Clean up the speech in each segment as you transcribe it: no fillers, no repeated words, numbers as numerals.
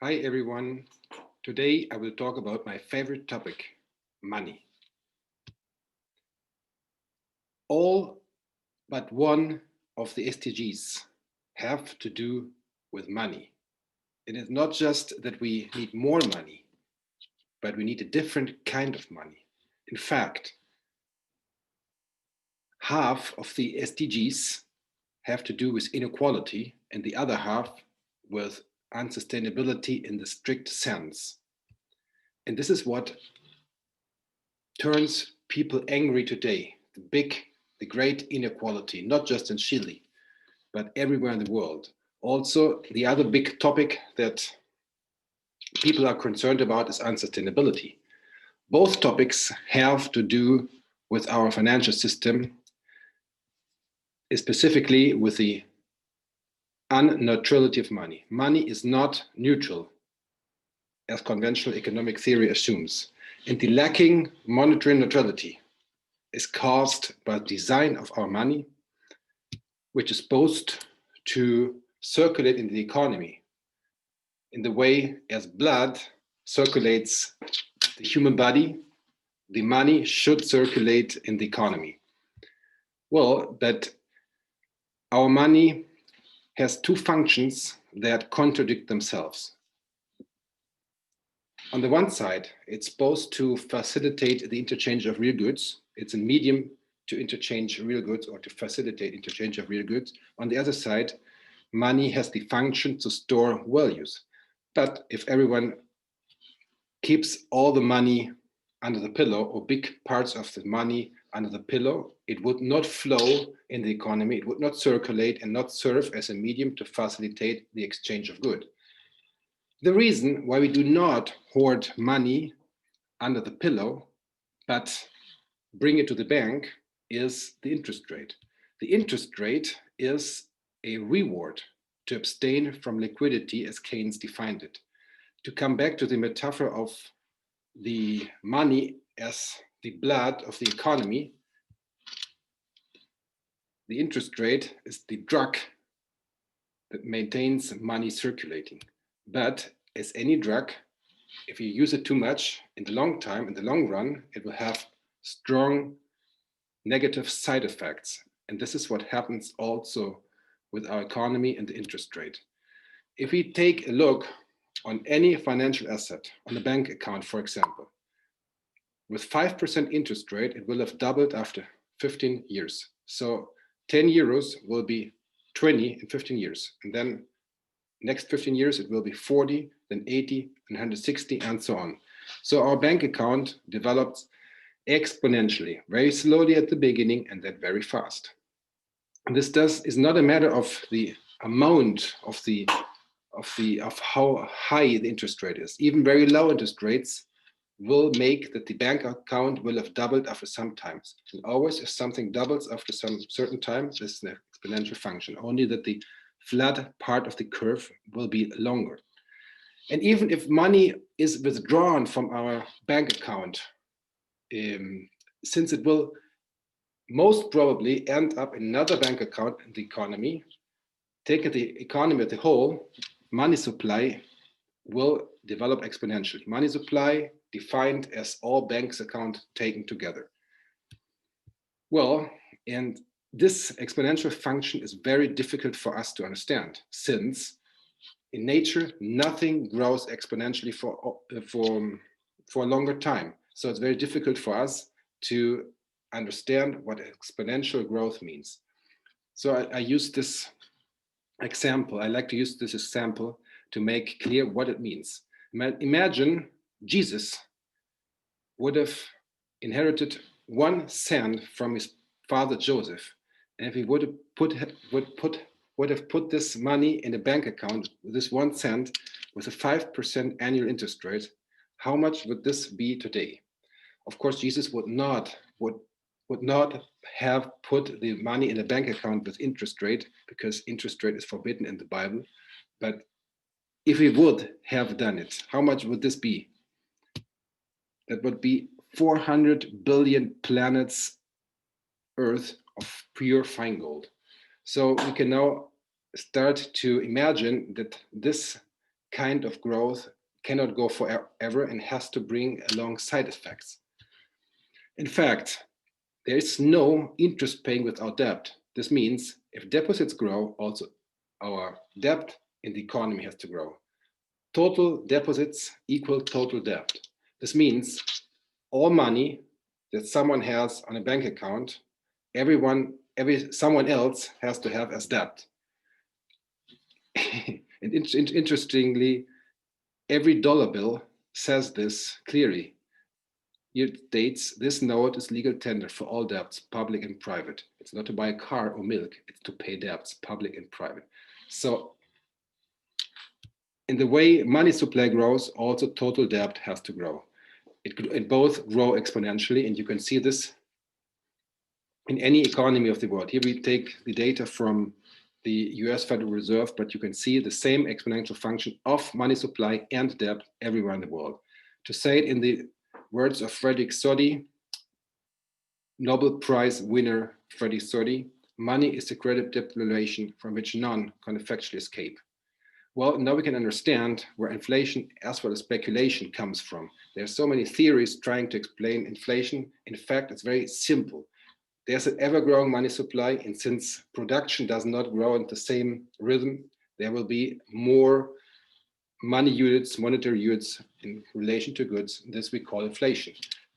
Hi everyone. Today I will talk about my favorite topic, money. All but one of the SDGs have to do with money. It is not just that we need more money, but we need a different kind of money. In fact, half of the SDGs have to do with inequality and the other half with unsustainability in the strict sense. And this is what turns people angry today. The great inequality, not just in Chile, but everywhere in the world. Also, the other big topic that people are concerned about is unsustainability. Both topics have to do with our financial system, specifically with the unneutrality of money. Money is not neutral, as conventional economic theory assumes. And the lacking monetary neutrality is caused by the design of our money, which is supposed to circulate in the economy in the way as blood circulates the human body, the money should circulate in the economy. Well, but our money has two functions that contradict themselves. On the one side, it's supposed to facilitate the interchange of real goods. It's a medium to interchange real goods or to facilitate interchange of real goods. On the other side, money has the function to store values. But if everyone keeps all the money under the pillow or big parts of the money under the pillow, it would not flow in the economy, it would not circulate and not serve as a medium to facilitate the exchange of goods. The reason why we do not hoard money under the pillow, but bring it to the bank is the interest rate. The interest rate is a reward to abstain from liquidity as Keynes defined it. To come back to the metaphor of the money as the blood of the economy, the interest rate is the drug that maintains money circulating. But as any drug, if you use it too much in the long run, it will have strong negative side effects. And this is what happens also with our economy and the interest rate. If we take a look on any financial asset, on a bank account, for example, with 5% interest rate, it will have doubled after 15 years. So 10 euros will be 20 in 15 years. And then next 15 years, it will be 40, then 80, and 160, and so on. So our bank account develops exponentially, very slowly at the beginning, and then very fast. And this is not a matter of the amount of how high the interest rate is. Even very low interest rates will make that the bank account will have doubled after some times. And always if something doubles after some certain time, this is an exponential function, only that the flat part of the curve will be longer. And even if money is withdrawn from our bank account, since it will most probably end up in another bank account in the economy, take the economy as a whole, money supply will develop exponentially. Money supply defined as all banks account taken together. Well, and this exponential function is very difficult for us to understand, since in nature, nothing grows exponentially for a longer time. So it's very difficult for us to understand what exponential growth means. So I use this example. I like to use this example to make clear what it means. Imagine Jesus would have inherited 1 cent from his father Joseph, and if he would have put this money in a bank account, this 1 cent with a 5% annual interest rate, how much would this be today? Of course, Jesus would not have put the money in a bank account with interest rate, because interest rate is forbidden in the Bible. But if he would have done it, how much would this be? That would be 400 billion planets Earth of pure fine gold. So we can now start to imagine that this kind of growth cannot go forever and has to bring along side effects. In fact, there is no interest paying without debt. This means if deposits grow, also our debt in the economy has to grow. Total deposits equal total debt. This means all money that someone has on a bank account, someone else has to have as debt. And interestingly, every dollar bill says this clearly. It states this note is legal tender for all debts, public and private. It's not to buy a car or milk, it's to pay debts, public and private. So in the way money supply grows, also total debt has to grow. It both grow exponentially, and you can see this in any economy of the world. Here we take the data from the US Federal Reserve, but you can see the same exponential function of money supply and debt everywhere in the world. To say it in the words of Frederick Soddy, Nobel Prize winner Frederick Soddy, money is the credit debt relation from which none can effectually escape. Well, now we can understand where inflation as well as speculation comes from. There are so many theories trying to explain inflation. In fact, it's very simple. There's an ever-growing money supply, and since production does not grow at the same rhythm, there will be more money units, monetary units in relation to goods. This we call inflation.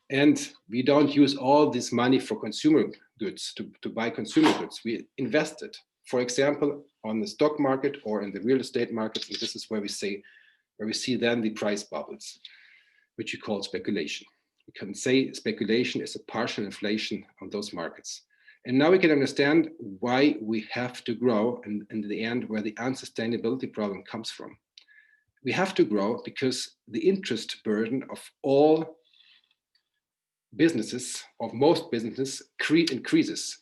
And we don't use all this money for consumer goods, to buy consumer goods. We invest it, for example, on the stock market or in the real estate markets. And this is where we see then the price bubbles, which we call speculation. We can say speculation is a partial inflation on those markets. And now we can understand why we have to grow, and in the end, where the unsustainability problem comes from. We have to grow because the interest burden of all businesses, of most businesses, increases.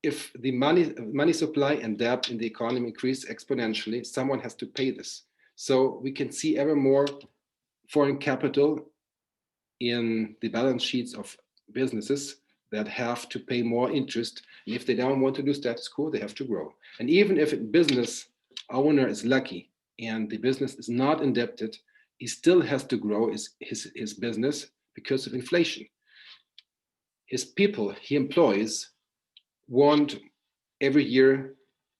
If the money supply and debt in the economy increase exponentially, someone has to pay this. So we can see ever more foreign capital in the balance sheets of businesses that have to pay more interest. And if they don't want to do status quo, they have to grow. And even if a business owner is lucky and the business is not indebted, he still has to grow his business because of inflation. His people he employs want every year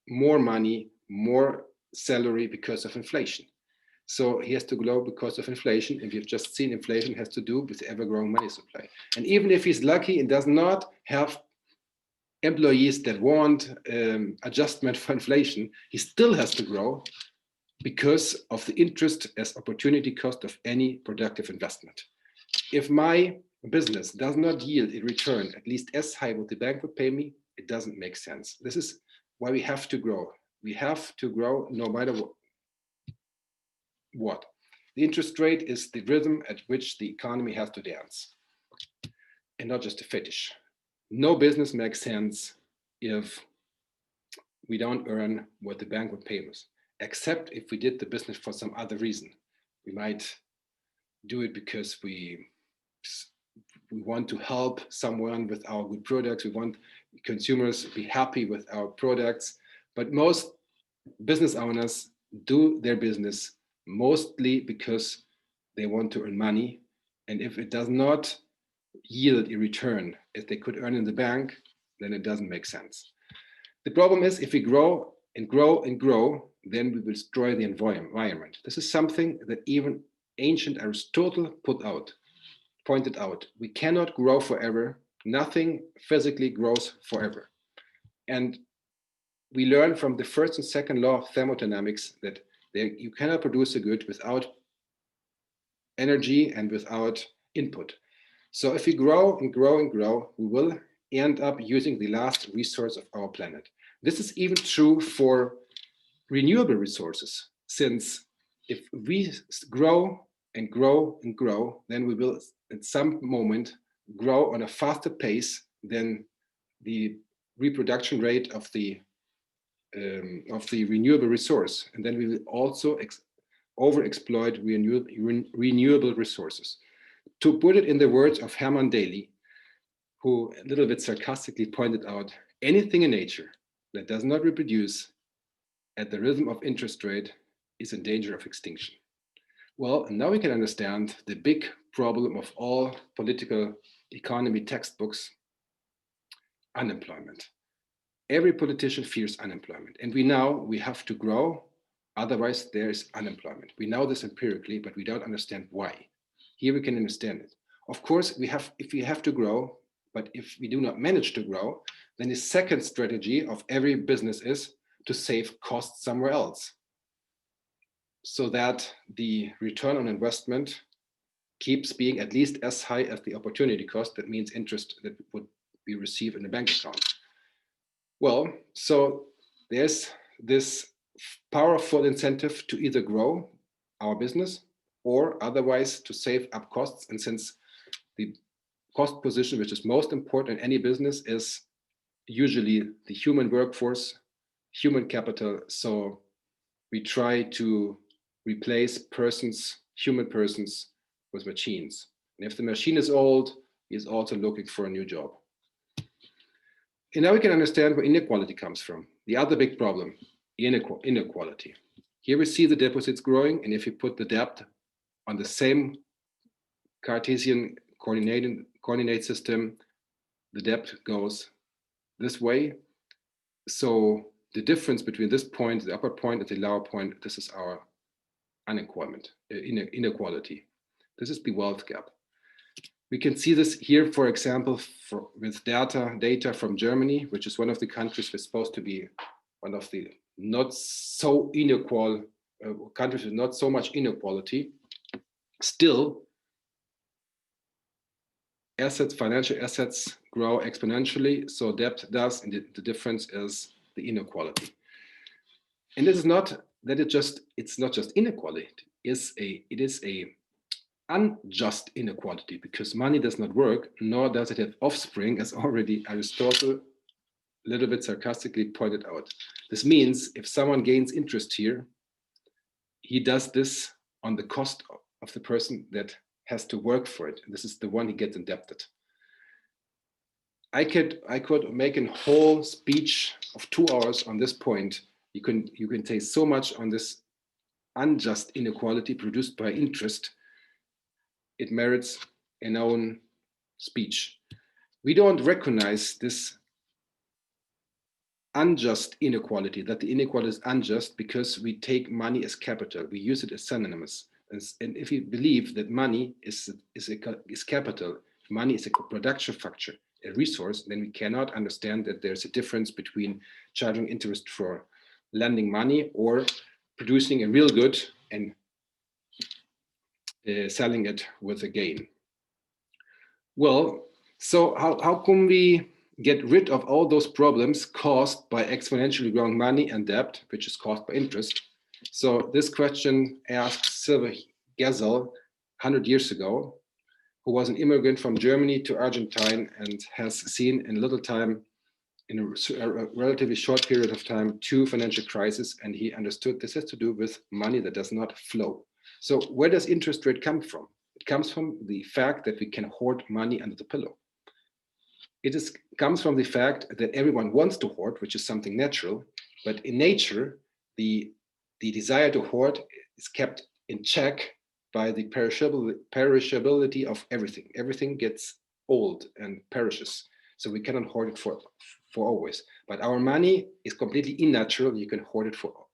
more money, more salary because of inflation. So he has to grow because of inflation. And we've just seen inflation has to do with ever-growing money supply. And even if he's lucky and does not have employees that want adjustment for inflation, he still has to grow because of the interest as opportunity cost of any productive investment. If my business does not yield a return at least as high what the bank would pay me, it doesn't make sense. This is why we have to grow. We have to grow no matter what. The interest rate is the rhythm at which the economy has to dance, and not just a fetish. No business makes sense if we don't earn what the bank would pay us, except if we did the business for some other reason. We might do it because we want to help someone with our good products. We want consumers to be happy with our products. But most business owners do their business mostly because they want to earn money. And if it does not yield a return as they could earn in the bank, then it doesn't make sense. The problem is if we grow and grow and grow, then we will destroy the environment. This is something that even ancient Aristotle pointed out. We cannot grow forever. Nothing physically grows forever. And we learn from the first and second law of thermodynamics that you cannot produce a good without energy and without input. So if we grow and grow and grow, we will end up using the last resource of our planet. This is even true for renewable resources, since if we grow and grow and grow, then we will at some moment grow on a faster pace than the reproduction rate of the renewable resource, and then we will also overexploit renewable resources. To put it in the words of Hermann Daly, who a little bit sarcastically pointed out, anything in nature that does not reproduce at the rhythm of interest rate is in danger of extinction. Well, now we can understand the big problem of all political economy textbooks: unemployment. Every politician fears unemployment, and we know we have to grow, otherwise there is unemployment. We know this empirically, but we don't understand why. Here we can understand it. Of course, if we have to grow, but if we do not manage to grow, then the second strategy of every business is to save costs somewhere else, so that the return on investment keeps being at least as high as the opportunity cost. That means interest that would be received in a bank account. Well, so there's this powerful incentive to either grow our business or otherwise to save up costs. And since the cost position, which is most important in any business, is usually the human workforce, human capital. So we try to replace human persons with machines. And if the machine is old, he is also looking for a new job. And now we can understand where inequality comes from. The other big problem, inequality. Here we see the deposits growing, and if you put the debt on the same Cartesian coordinate system, the debt goes this way. So the difference between this point, the upper point, and the lower point, this is our inequality. This is the wealth gap. We can see this here, for example, with data from Germany, which is one of the countries that's supposed to be one of the not so unequal countries with not so much inequality. Still, financial assets grow exponentially, so debt does, and the difference is the inequality. And this is not that it's not just inequality, it is a unjust inequality, because money does not work, nor does it have offspring, as already Aristotle a little bit sarcastically pointed out. This means if someone gains interest here, he does this on the cost of the person that has to work for it. This is the one he gets indebted. I could make a whole speech of 2 hours on this point. You can say so much on this unjust inequality produced by interest. It merits an own speech. We don't recognize this unjust inequality, that the inequality is unjust, because we take money as capital. We use it as synonymous. And if you believe that money is capital, money is a production factor, a resource, then we cannot understand that there's a difference between charging interest for lending money or producing a real good and selling it with a gain. Well, so how can we get rid of all those problems caused by exponentially growing money and debt, which is caused by interest? So this question asked Silver Gesell 100 years ago, who was an immigrant from Germany to Argentine and has seen in little time, in a relatively short period of time, 2 financial crises, and he understood this has to do with money that does not flow. So where does interest rate come from? It comes from the fact that we can hoard money under the pillow. It comes from the fact that everyone wants to hoard, which is something natural, but in nature, the desire to hoard is kept in check by the perishability of everything. Everything gets old and perishes, so we cannot hoard it for always. But our money is completely unnatural. You can hoard it for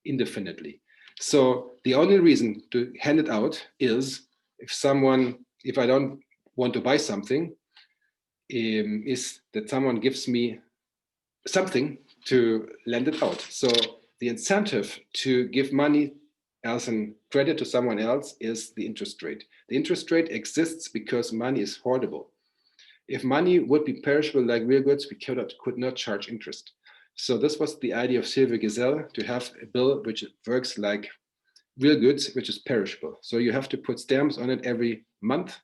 indefinitely. So the only reason to hand it out is if I don't want to buy something, is that someone gives me something to lend it out. So the incentive to give money as a credit to someone else is the interest rate. The interest rate exists because money is hoardable. If money would be perishable like real goods, we could not charge interest. So this was the idea of Silver Gesell, to have a bill which works like real goods, which is perishable. So you have to put stamps on it every month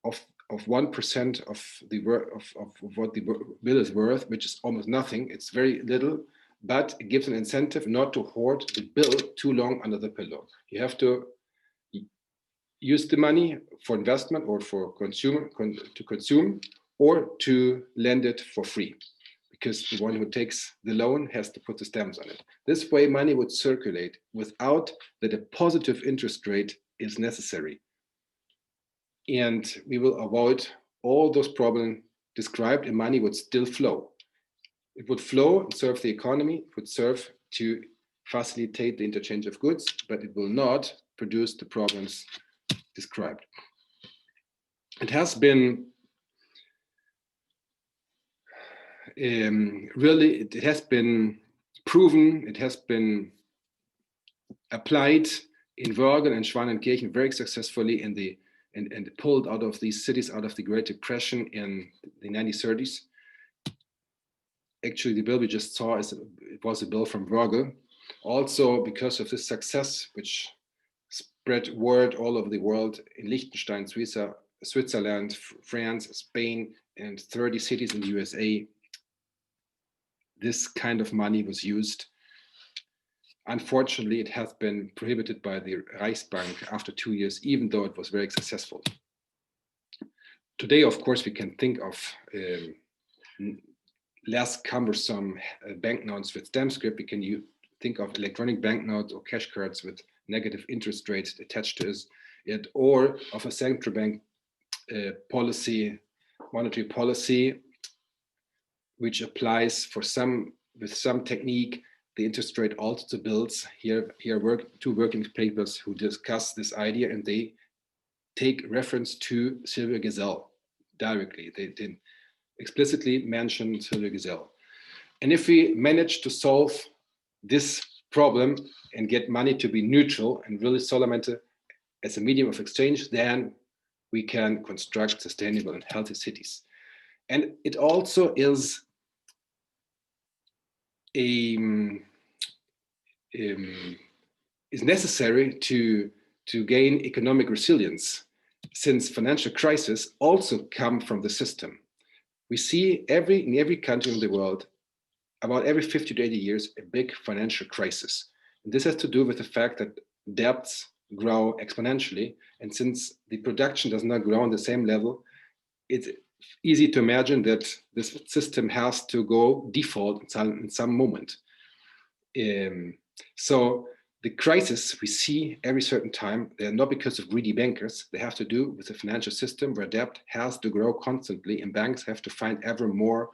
of 1% of what the bill is worth, which is almost nothing. It's very little, but it gives an incentive not to hoard the bill too long under the pillow. You have to use the money for investment or for to consume, or to lend it for free, because the one who takes the loan has to put the stamps on it. This way, money would circulate without that a positive interest rate is necessary. And we will avoid all those problems described, and money would still flow. It would flow and serve the economy, it would serve to facilitate the interchange of goods, but it will not produce the problems described. It has been it has been proven, it has been applied in Wörgl and Schwanenkirchen very successfully in the and pulled out of these cities out of the Great Depression in the 1930s. Actually, the bill we just saw it was a bill from Wörgl. Also, because of this success, which spread word all over the world in Liechtenstein, Switzerland, France, Spain, and 30 cities in the USA, this kind of money was used. Unfortunately, it has been prohibited by the Reichsbank after 2 years, even though it was very successful. Today, of course, we can think of less cumbersome banknotes with stamp script. We can think of electronic banknotes or cash cards with negative interest rates attached to it, or of a central bank policy, monetary policy, which applies with some technique the interest rate also to bills. Here two working papers who discuss this idea, and they take reference to Sylvia Gesell directly. They didn't explicitly mention Sylvia Gesell. And if we manage to solve this problem and get money to be neutral and really Solamente as a medium of exchange, then we can construct sustainable and healthy cities. And it also is is necessary to gain economic resilience, since financial crises also come from the system. We see in every country in the world, about every 50 to 80 years, a big financial crisis. And this has to do with the fact that debts grow exponentially. And since the production does not grow on the same level, it's easy to imagine that this system has to go default in some moment. So the crisis we see every certain time, they're not because of greedy bankers. They have to do with the financial system where debt has to grow constantly, and banks have to find ever more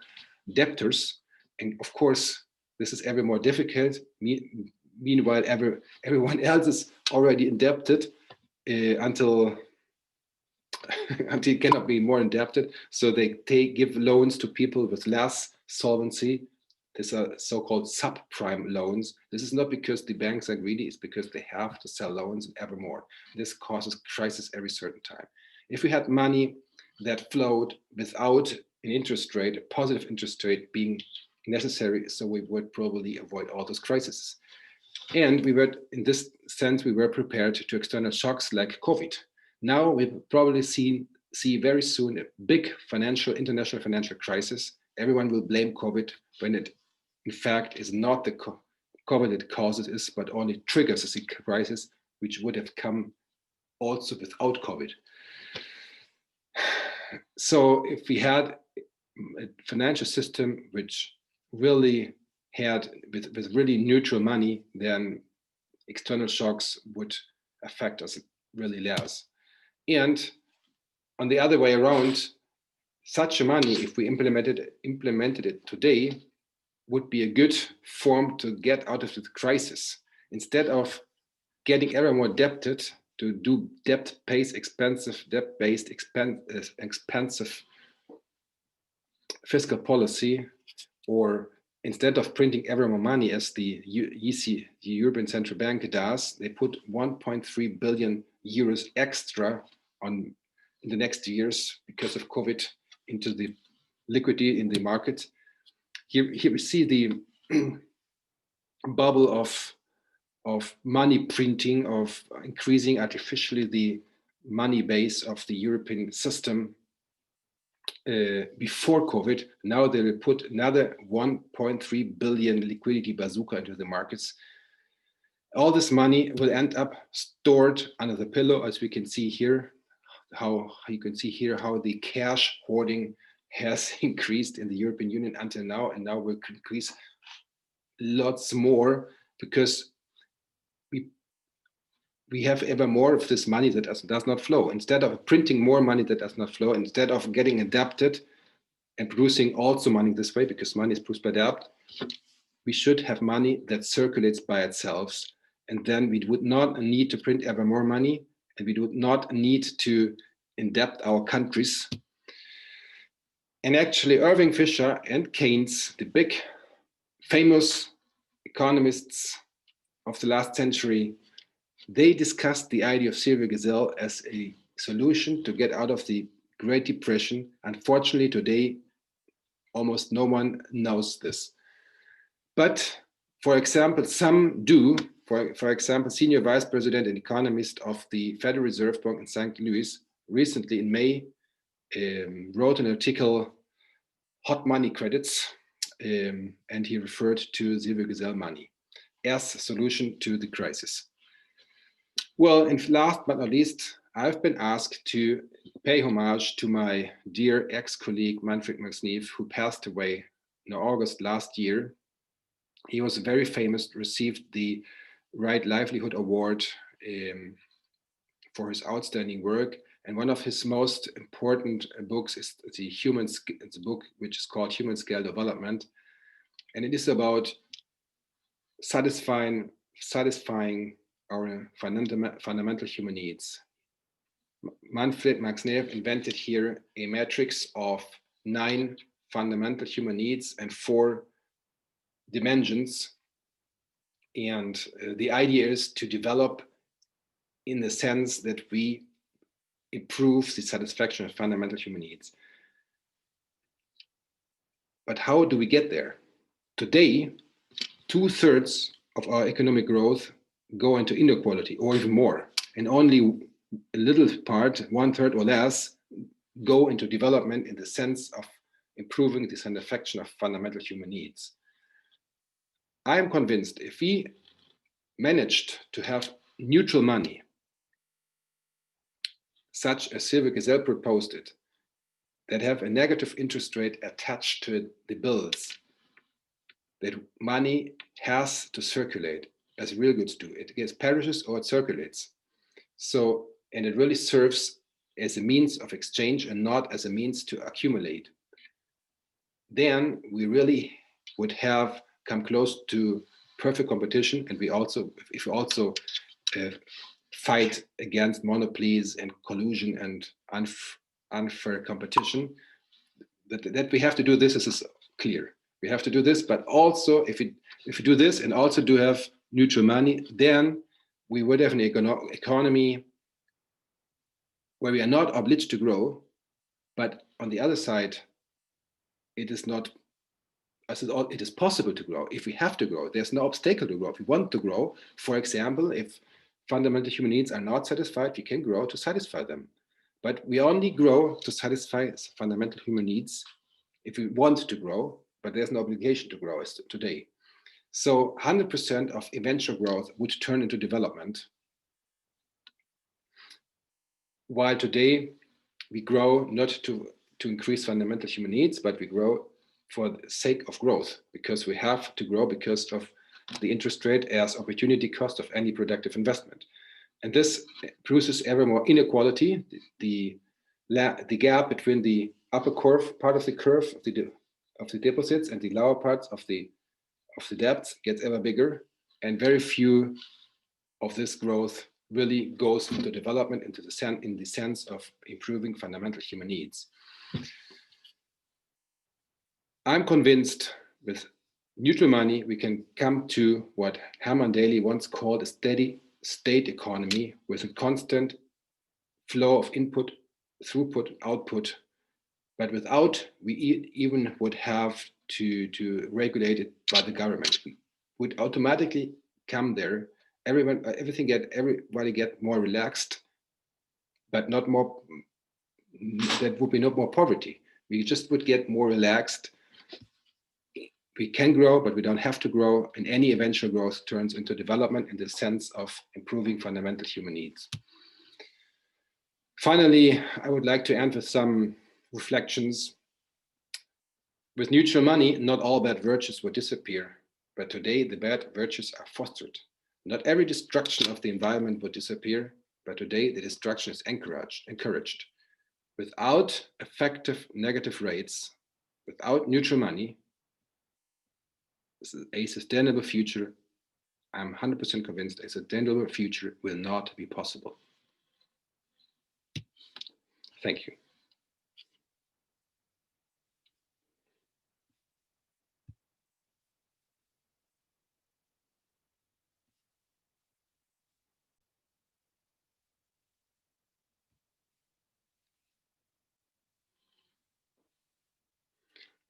debtors. And of course, this is ever more difficult. Meanwhile, everyone else is already indebted until it cannot be more indebted. So they give loans to people with less solvency. These are so-called subprime loans. This is not because the banks are greedy, it's because they have to sell loans ever more. This causes crisis every certain time. If we had money that flowed without an interest rate, a positive interest rate being necessary, so we would probably avoid all those crises. And in this sense, we were prepared to external shocks like COVID. Now we will probably see very soon a big international financial crisis. Everyone will blame COVID when it, in fact, is not the COVID that causes it, but only triggers a crisis, which would have come also without COVID. So if we had a financial system which really had with really neutral money, then external shocks would affect us really less. And on the other way around, such a money, if we implemented it today, would be a good form to get out of the crisis. Instead of getting ever more indebted to do debt-based expensive fiscal policy, or instead of printing ever more money as the European Central Bank does, they put 1.3 billion euros extra in the next years because of COVID into the liquidity in the market. Here we see the bubble of money printing, of increasing artificially the money base of the European system before COVID. Now they will put another 1.3 billion liquidity bazooka into the markets. All this money will end up stored under the pillow, as we can see here. How you can see here how the cash hoarding has increased in the European Union until now, and now will increase lots more, because we have ever more of this money that does not flow. Instead of printing more money that does not flow, instead of getting adapted and producing also money this way, because money is produced by debt, we should have money that circulates by itself. And then we would not need to print ever more money, and we would not need to indebt our countries. And actually, Irving Fisher and Keynes, the big famous economists of the last century, they discussed the idea of Silvio Gesell as a solution to get out of the Great Depression. Unfortunately, today, almost no one knows this. But for example, some do. For example, Senior Vice President and Economist of the Federal Reserve Bank in St. Louis recently in May wrote an article, Hot Money Credits, and he referred to Silvio Gesell money as a solution to the crisis. Well, and last but not least, I've been asked to pay homage to my dear ex-colleague Manfred Max Neef, who passed away in August last year. He was very famous, received the Right Livelihood Award for his outstanding work. And one of his most important books is it's a book which is called Human Scale Development. And it is about satisfying our fundamental human needs. Manfred Max Neef invented here a matrix of 9 fundamental human needs and 4 dimensions. And the idea is to develop in the sense that we improve the satisfaction of fundamental human needs. But how do we get there? Today, 2/3 of our economic growth go into inequality, or even more, and only a little part, 1/3 or less, go into development in the sense of improving the satisfaction of fundamental human needs. I am convinced if we managed to have neutral money, such as Silvio Gesell proposed it, that have a negative interest rate attached to the bills, that money has to circulate as real goods do. It gets perishes or it circulates. So, and it really serves as a means of exchange and not as a means to accumulate. Then we really would have come close to perfect competition, and if we also fight against monopolies and collusion and unfair competition, that we have to do this is clear. We have to do this, but also if we do this and also do have neutral money, then we would have an economy where we are not obliged to grow, but on the other side, it is not. It is possible to grow if we have to grow. There's no obstacle to grow. If we want to grow, for example, if fundamental human needs are not satisfied, we can grow to satisfy them. But we only grow to satisfy fundamental human needs if we want to grow, but there's no obligation to grow as today. So 100% of eventual growth would turn into development, while today we grow not to increase fundamental human needs, but we grow for the sake of growth, because we have to grow because of the interest rate as opportunity cost of any productive investment. And this produces ever more inequality. The gap between the upper curve part of the curve of the deposits and the lower parts of the debts gets ever bigger, and very few of this growth really goes into development, in the sense of improving fundamental human needs. I'm convinced with neutral money, we can come to what Herman Daly once called a steady state economy with a constant flow of input, throughput, output, but without we even would have to regulate it by the government. We would automatically come there. Everybody get more relaxed, but not more. That would be not more poverty. We just would get more relaxed. We can grow, but we don't have to grow, and any eventual growth turns into development in the sense of improving fundamental human needs. Finally, I would like to end with some reflections. With neutral money, not all bad virtues will disappear, but today the bad virtues are fostered. Not every destruction of the environment will disappear, but today the destruction is encouraged. Without effective negative rates, without neutral money, a sustainable future, I'm 100% convinced, a sustainable future will not be possible. Thank you.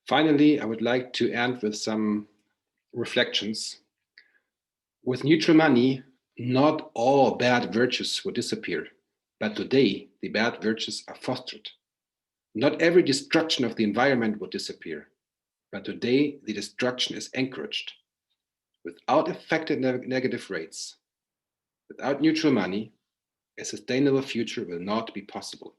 Finally, I would like to end with some reflections. With neutral money, not all bad virtues will disappear, but today the bad virtues are fostered. Not every destruction of the environment will disappear, but today the destruction is encouraged. Without effective negative rates, without neutral money, a sustainable future will not be possible.